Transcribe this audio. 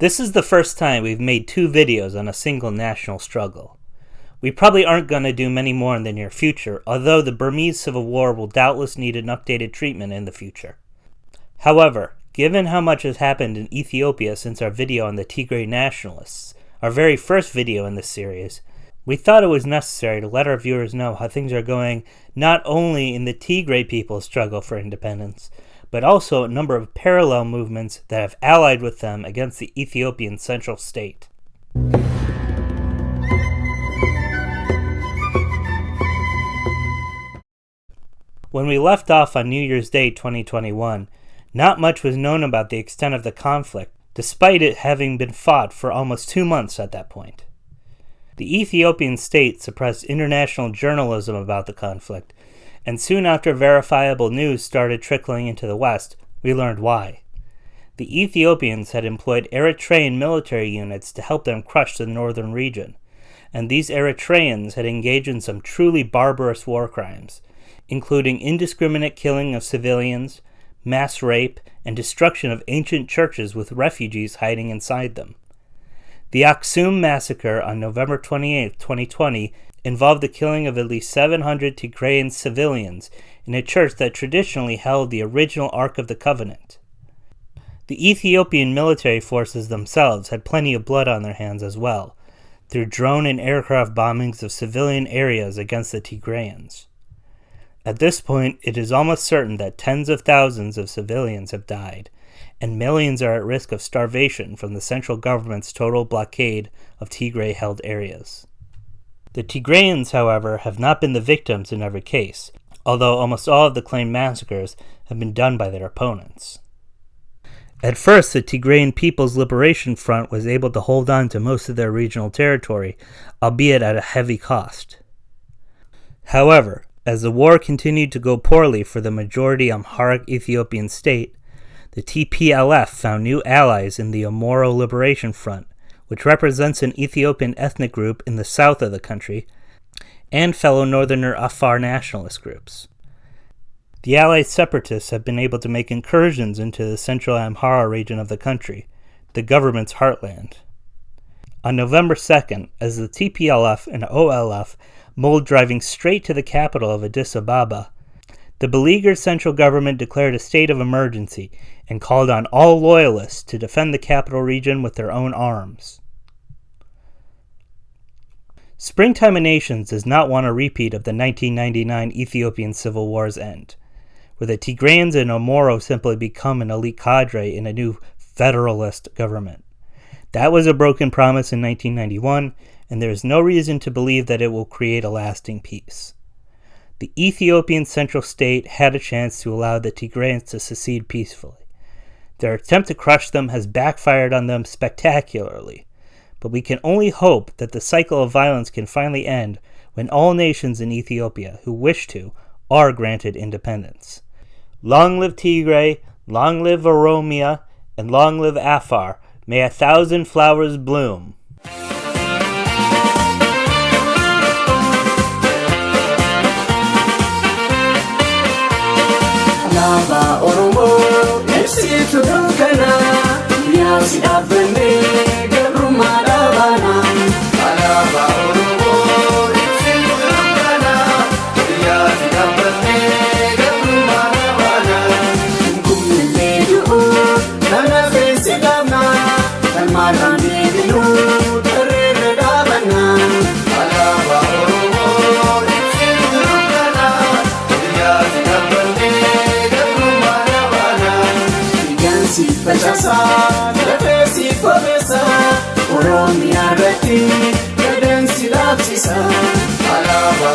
This is the first time we've made 2 videos on a single national struggle. We probably aren't going to do many more in the near future, although the Burmese Civil War will doubtless need an updated treatment in the future. However, given how much has happened in Ethiopia since our video on the Tigray nationalists, our very first video in this series, we thought it was necessary to let our viewers know how things are going not only in the Tigray people's struggle for independence, but also a number of parallel movements that have allied with them against the Ethiopian central state. When we left off on New Year's Day 2021, not much was known about the extent of the conflict, despite it having been fought for almost 2 months at that point. The Ethiopian state suppressed international journalism about the conflict, and soon after verifiable news started trickling into the West, we learned why. The Ethiopians had employed Eritrean military units to help them crush the northern region, and these Eritreans had engaged in some truly barbarous war crimes, including indiscriminate killing of civilians, mass rape, and destruction of ancient churches with refugees hiding inside them. The Aksum massacre on November 28, 2020, involved the killing of at least 700 Tigrayan civilians in a church that traditionally held the original Ark of the Covenant. The Ethiopian military forces themselves had plenty of blood on their hands as well, through drone and aircraft bombings of civilian areas against the Tigrayans. At this point, it is almost certain that tens of thousands of civilians have died, and millions are at risk of starvation from the central government's total blockade of Tigray-held areas. The Tigrayans, however, have not been the victims in every case, although almost all of the claimed massacres have been done by their opponents. At first, the Tigrayan People's Liberation Front was able to hold on to most of their regional territory, albeit at a heavy cost. However, as the war continued to go poorly for the majority Amharic Ethiopian state, the TPLF found new allies in the Oromo Liberation Front, which represents an Ethiopian ethnic group in the south of the country, and fellow northerner Afar nationalist groups. The allied separatists have been able to make incursions into the central Amhara region of the country, the government's heartland. On November 2nd, as the TPLF and OLF mulled driving straight to the capital of Addis Ababa, the beleaguered central government declared a state of emergency and called on all loyalists to defend the capital region with their own arms. Springtime of Nations does not want a repeat of the 1999 Ethiopian Civil War's end, where the Tigrayans and Oromo simply become an elite cadre in a new federalist government. That was a broken promise in 1991, and there is no reason to believe that it will create a lasting peace. The Ethiopian central state had a chance to allow the Tigrayans to secede peacefully. Their attempt to crush them has backfired on them spectacularly, but we can only hope that the cycle of violence can finally end when all nations in Ethiopia who wish to are granted independence. Long live Tigray, long live Oromia, and long live Afar. May 1,000 flowers bloom. Alaba Oromo, Epsitu Dunkana, Yasi Abene, Gabruma Dabana. Alaba Oromo, Epsitu Dunkana, Yasi Abene, Gabruma Dabana. Kumile Nana Fesi Dabna, Marandi Bilu, Terre Dabana. Alaba Oromo, Epsitu Dunkana, Yasi Abene. Si facciasa, le si fomesa, Oromia reti, cadensi lapsisa, alaba